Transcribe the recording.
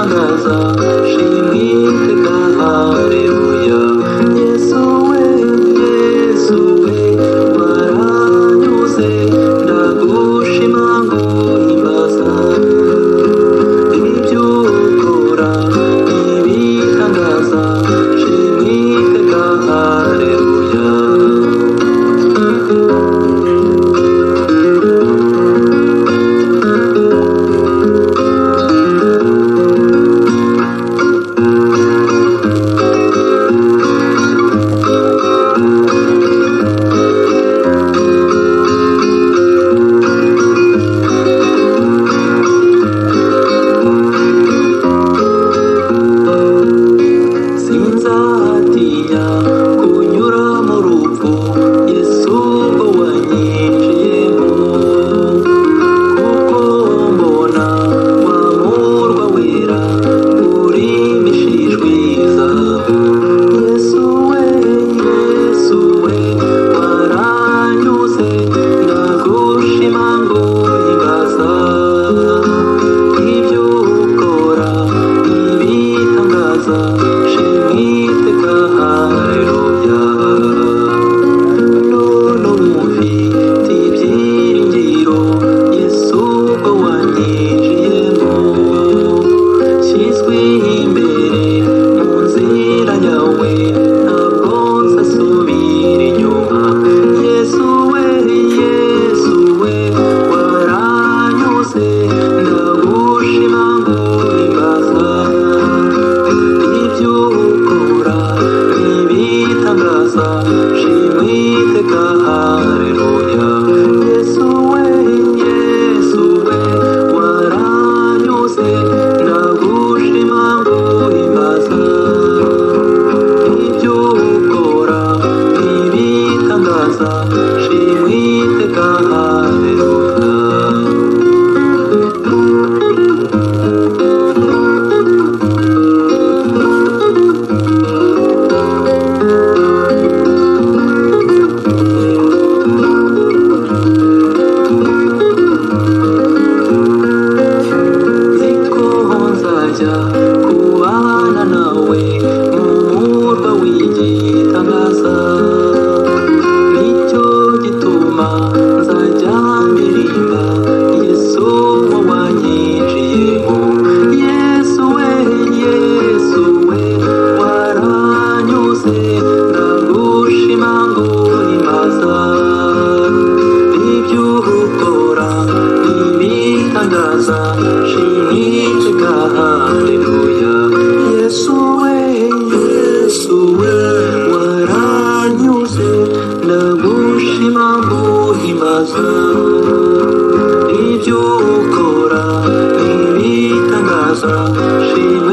ibitangaza shimwiteka haleluya yesu we waranyuze ndagushima nguhimbaza ibyo ukora ibitangaza shimwiteka haleluya sinzatinya kunyura mu rupfu yesu ubwo wanyinjiyemo kuko mbona wa murwa wera urimishijwe izahabu yesu we waranyuze ndagushima nguhimbaza ibyo ukora ibitangaza shimwiteka haleluya none mufite ibyiringiro yesu ubwo wanyinjiyemo nshyizwe imbere mu nzira yawe ntabwo nzasubira inyuma yesu we waranyuze ndagushima nguhimbaza ibyo ukora ibitangaza shimwiteka haleluya yesu we waranyuze ndagushima nguhimbaza ibyo ukora ibitangaza shimwiteka haleluya kubana nawe mu murwa w'igitangaza nicyo gituma nzajya ndirimba yesu wanyinjiyemo yesu we waranyuze ndagushima nguhimbaza ibyo ukora ibitangaza shimwiteka haleluya yesu we waranyuze ndagushima nguhimbaza ibyo ukora ibitangaza shimwiteka